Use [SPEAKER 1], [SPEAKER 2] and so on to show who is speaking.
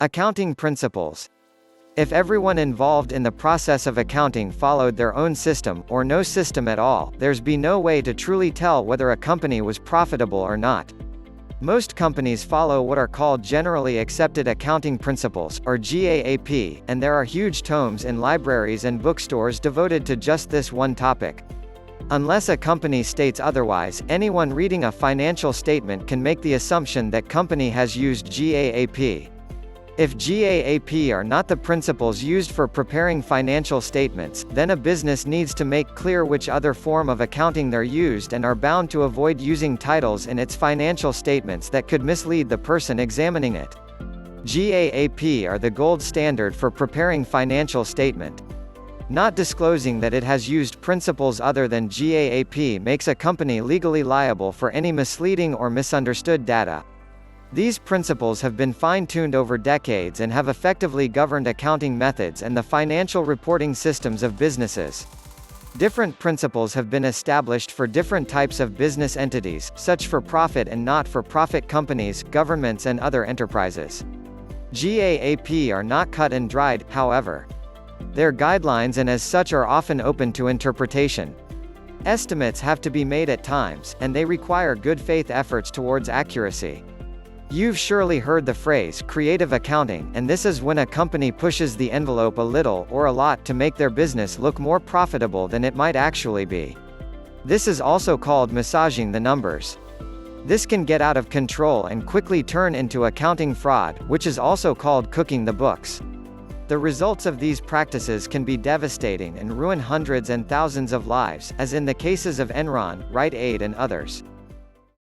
[SPEAKER 1] Accounting principles. If everyone involved in the process of accounting followed their own system, or no system at all, there'd be no way to truly tell whether a company was profitable or not. Most companies follow what are called Generally Accepted Accounting Principles, or GAAP, and there are huge tomes in libraries and bookstores devoted to just this one topic. Unless a company states otherwise, anyone reading a financial statement can make the assumption that company has used GAAP. If GAAP are not the principles used for preparing financial statements, then a business needs to make clear which other form of accounting they're used and are bound to avoid using titles in its financial statements that could mislead the person examining it. GAAP are the gold standard for preparing financial statement. Not disclosing that it has used principles other than GAAP makes a company legally liable for any misleading or misunderstood data. These principles have been fine-tuned over decades and have effectively governed accounting methods and the financial reporting systems of businesses. Different principles have been established for different types of business entities, such for-profit and not-for-profit companies, governments and other enterprises. GAAP are not cut and dried, however. They're guidelines and as such are often open to interpretation. Estimates have to be made at times, and they require good faith efforts towards accuracy. You've surely heard the phrase, creative accounting, and this is when a company pushes the envelope a little, or a lot to make their business look more profitable than it might actually be. This is also called massaging the numbers. This can get out of control and quickly turn into accounting fraud, which is also called cooking the books. The results of these practices can be devastating and ruin hundreds and thousands of lives, as in the cases of Enron, Rite Aid and others.